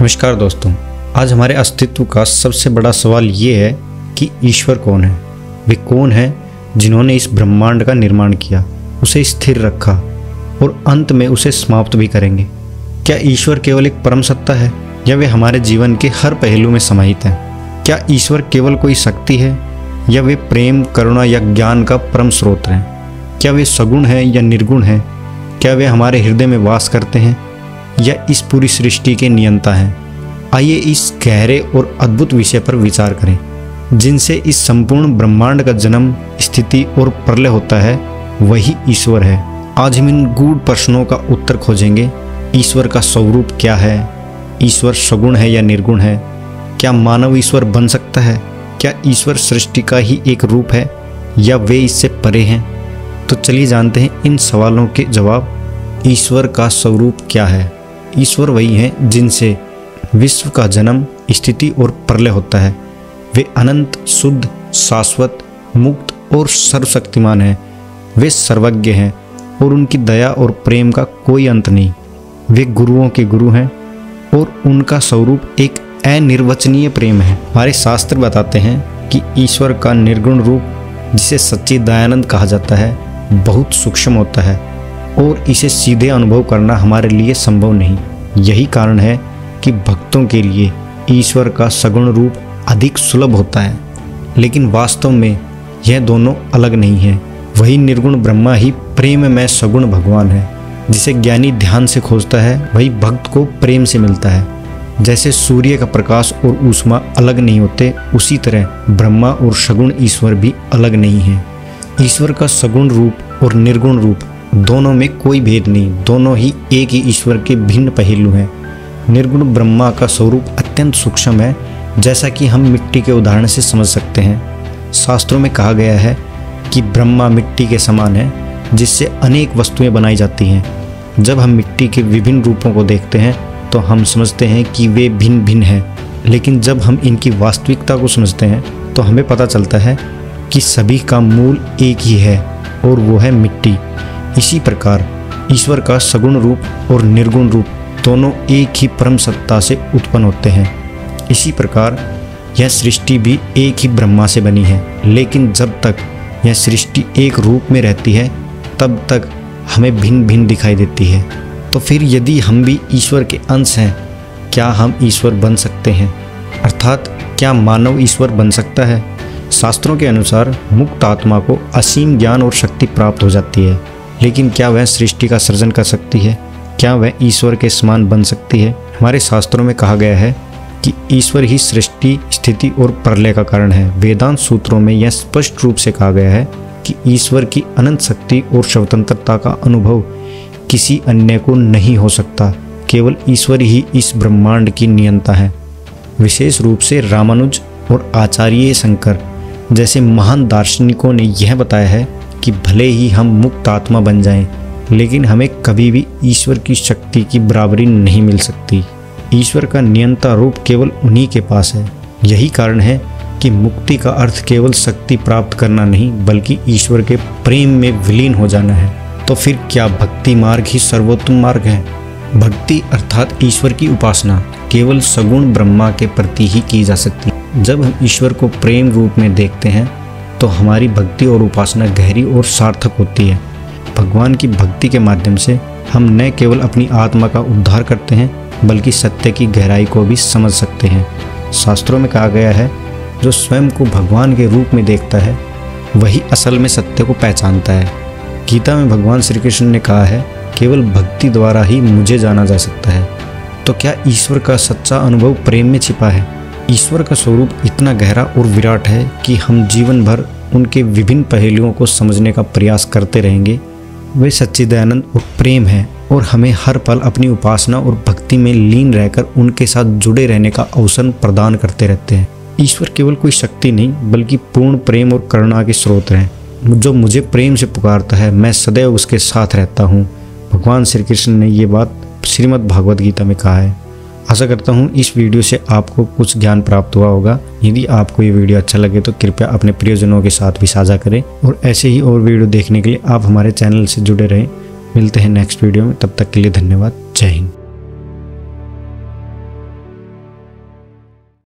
नमस्कार दोस्तों, आज हमारे अस्तित्व का सबसे बड़ा सवाल ये है कि ईश्वर कौन है। वे कौन है जिन्होंने इस ब्रह्मांड का निर्माण किया, उसे स्थिर रखा और अंत में उसे समाप्त भी करेंगे। क्या ईश्वर केवल एक परम सत्ता है या वे हमारे जीवन के हर पहलू में समाहित हैं? क्या ईश्वर केवल कोई शक्ति है या वे प्रेम, करुणा या ज्ञान का परम स्रोत हैं? क्या वे सगुण हैं या निर्गुण हैं? क्या वे हमारे हृदय में वास करते हैं या इस पूरी सृष्टि के नियंता हैं? आइए इस गहरे और अद्भुत विषय पर विचार करें, जिनसे इस संपूर्ण ब्रह्मांड का जन्म, स्थिति और प्रलय होता है, वही ईश्वर है। आज हम इन गूढ़ प्रश्नों का उत्तर खोजेंगे। ईश्वर का स्वरूप क्या है? ईश्वर सगुण है या निर्गुण है? क्या मानव ईश्वर बन सकता है? क्या ईश्वर सृष्टि का ही एक रूप है या वे इससे परे हैं? तो चलिए जानते हैं इन सवालों के जवाब। ईश्वर का स्वरूप क्या है? ईश्वर वही हैं जिनसे विश्व का जन्म, स्थिति और प्रलय होता है। वे अनंत, शुद्ध, शाश्वत, मुक्त और सर्वशक्तिमान हैं। वे सर्वज्ञ हैं और उनकी दया और प्रेम का कोई अंत नहीं। वे गुरुओं के गुरु हैं और उनका स्वरूप एक अनिर्वचनीय प्रेम है। हमारे शास्त्र बताते हैं कि ईश्वर का निर्गुण रूप, जिसे सच्चिदानंद कहा जाता है, बहुत सूक्ष्म होता है और इसे सीधे अनुभव करना हमारे लिए संभव नहीं। यही कारण है कि भक्तों के लिए ईश्वर का सगुण रूप अधिक सुलभ होता है, लेकिन वास्तव में यह दोनों अलग नहीं है। वही निर्गुण ब्रह्मा ही प्रेम में सगुण भगवान है। जिसे ज्ञानी ध्यान से खोजता है, वही भक्त को प्रेम से मिलता है। जैसे सूर्य का प्रकाश और ऊष्मा अलग नहीं होते, उसी तरह ब्रह्मा और सगुण ईश्वर भी अलग नहीं है। ईश्वर का सगुण रूप और निर्गुण रूप दोनों में कोई भेद नहीं, दोनों ही एक ही ईश्वर के भिन्न पहलू हैं। निर्गुण ब्रह्मा का स्वरूप अत्यंत सूक्ष्म है, जैसा कि हम मिट्टी के उदाहरण से समझ सकते हैं। शास्त्रों में कहा गया है कि ब्रह्मा मिट्टी के समान है, जिससे अनेक वस्तुएं बनाई जाती हैं। जब हम मिट्टी के विभिन्न रूपों को देखते हैं तो हम समझते हैं कि वे भिन्न भिन्न हैं, लेकिन जब हम इनकी वास्तविकता को समझते हैं तो हमें पता चलता है कि सभी का मूल एक ही है और वो है मिट्टी। इसी प्रकार ईश्वर का सगुण रूप और निर्गुण रूप दोनों एक ही परम सत्ता से उत्पन्न होते हैं। इसी प्रकार यह सृष्टि भी एक ही ब्रह्मा से बनी है, लेकिन जब तक यह सृष्टि एक रूप में रहती है तब तक हमें भिन्न भिन्न दिखाई देती है। तो फिर यदि हम भी ईश्वर के अंश हैं, क्या हम ईश्वर बन सकते हैं? अर्थात क्या मानव ईश्वर बन सकता है? शास्त्रों के अनुसार मुक्त आत्मा को असीम ज्ञान और शक्ति प्राप्त हो जाती है, लेकिन क्या वह सृष्टि का सृजन कर सकती है? क्या वह ईश्वर के समान बन सकती है? हमारे शास्त्रों में कहा गया है कि ईश्वर ही सृष्टि, स्थिति और प्रलय का कारण है। वेदांत सूत्रों में यह स्पष्ट रूप से कहा गया है कि ईश्वर की अनंत शक्ति और स्वतंत्रता का अनुभव किसी अन्य को नहीं हो सकता। केवल ईश्वर ही इस ब्रह्मांड की नियंता है। विशेष रूप से रामानुज और आचार्य शंकर जैसे महान दार्शनिकों ने यह बताया है कि भले ही हम मुक्त आत्मा बन जाएं, लेकिन हमें कभी भी ईश्वर की शक्ति की बराबरी नहीं मिल सकती। ईश्वर का नियंता रूप केवल उन्हीं के पास है। यही कारण है कि मुक्ति का अर्थ केवल शक्ति प्राप्त करना नहीं, बल्कि ईश्वर के प्रेम में विलीन हो जाना है। तो फिर क्या भक्ति मार्ग ही सर्वोत्तम मार्ग है? भक्ति अर्थात ईश्वर की उपासना केवल सगुण ब्रह्मा के प्रति ही की जा सकती है। जब हम ईश्वर को प्रेम रूप में देखते हैं तो हमारी भक्ति और उपासना गहरी और सार्थक होती है। भगवान की भक्ति के माध्यम से हम न केवल अपनी आत्मा का उद्धार करते हैं, बल्कि सत्य की गहराई को भी समझ सकते हैं। शास्त्रों में कहा गया है, जो स्वयं को भगवान के रूप में देखता है वही असल में सत्य को पहचानता है। गीता में भगवान श्री कृष्ण ने कहा है, केवल भक्ति द्वारा ही मुझे जाना जा सकता है। तो क्या ईश्वर का सच्चा अनुभव प्रेम में छिपा है? ईश्वर का स्वरूप इतना गहरा और विराट है कि हम जीवन भर उनके विभिन्न पहलुओं को समझने का प्रयास करते रहेंगे। वे सच्चिदानंद और प्रेम है और हमें हर पल अपनी उपासना और भक्ति में लीन रहकर उनके साथ जुड़े रहने का अवसर प्रदान करते रहते हैं। ईश्वर केवल कोई शक्ति नहीं, बल्कि पूर्ण प्रेम और करुणा के स्रोत हैं। जो मुझे प्रेम से पुकारता है, मैं सदैव उसके साथ रहता हूँ। भगवान श्री कृष्ण ने ये बात श्रीमद् भागवत गीता में कहा है। आशा करता हूँ इस वीडियो से आपको कुछ ज्ञान प्राप्त हुआ होगा। यदि आपको ये वीडियो अच्छा लगे तो कृपया अपने प्रियजनों के साथ भी साझा करें और ऐसे ही और वीडियो देखने के लिए आप हमारे चैनल से जुड़े रहें। मिलते हैं नेक्स्ट वीडियो में, तब तक के लिए धन्यवाद। जय हिंद।